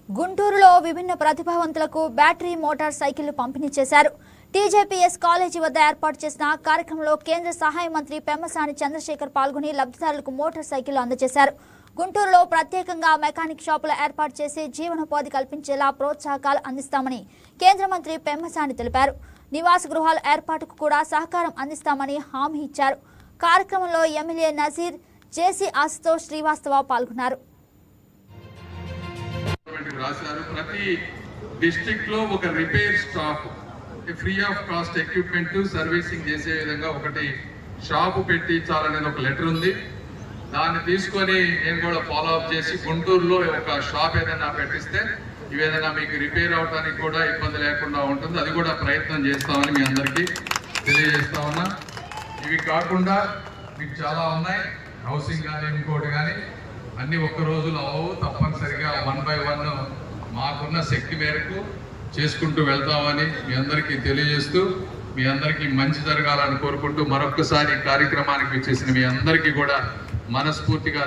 గుంటూరులో విభిన్న ప్రతిభావంతులకు battery motor సైకిళ్లు పంపిణీ చేశారు. టీజేపీఎస్ కాలేజీ వద్ద ఏర్పాటు చేసిన కార్యక్రమంలో కేంద్ర సహాయ మంత్రి పెమ్మసాని చంద్రశేఖర్ పాల్గొని లబ్ధిదారులకు మోటార్ సైకిళ్లు అందజేశారు. గుంటూరులో ప్రత్యేకంగా మెకానిక్ షాపుల ఏర్పాటు చేసి జీవనోపాధి కల్పించేలా ప్రోత్సాహకాలు అందిస్తామని కేంద్ర మంత్రి పెమ్మసాని తెలిపారు. నివాస గృహాల ఏర్పాటుకు కూడా సహకారం అందిస్తామని హామీ ఇచ్చారు. కార్యక్రమంలో ఎమ్మెల్యే నజీర్, జేసీ ఆశుతోష్ శ్రీవాస్తవ పాల్గొన్నారు. ప్రతి డిస్ట్రిక్ట్ లో ఒక repair stop free of cost equipment servicing చేసే విధంగా ఒకటి షాపు పెట్టించాలనేది ఒక లెటర్ ఉంది. దాన్ని తీసుకొని నేను కూడా ఫాలో అప్ చేసి గుంటూరులో ఒక షాప్ ఏదైనా పెట్టిస్తే ఈ విధంగా మీకు రిపేర్ అవడానికి కూడా ఇబ్బంది లేకుండా ఉంటుంది. అది కూడా ప్రయత్నం చేస్తామని మీ అందరికీ తెలియజేస్తా ఉన్నా. ఇవి కాకుండా మీకు చాలా ఉన్నాయి, హౌసింగ్ కానీ ఇంకోటి కానీ అన్ని ఒక్క రోజులు అవ్వవు. తప్పనిసరిగా 1 by 1 మాకున్న శక్తి మేరకు చేసుకుంటూ వెళ్తామని మీ అందరికీ తెలియజేస్తూ మీ అందరికీ మంచి జరగాలని కోరుకుంటూ మరొకసారి కార్యక్రమానికి వచ్చేసిన మీ అందరికీ కూడా మనస్ఫూర్తిగా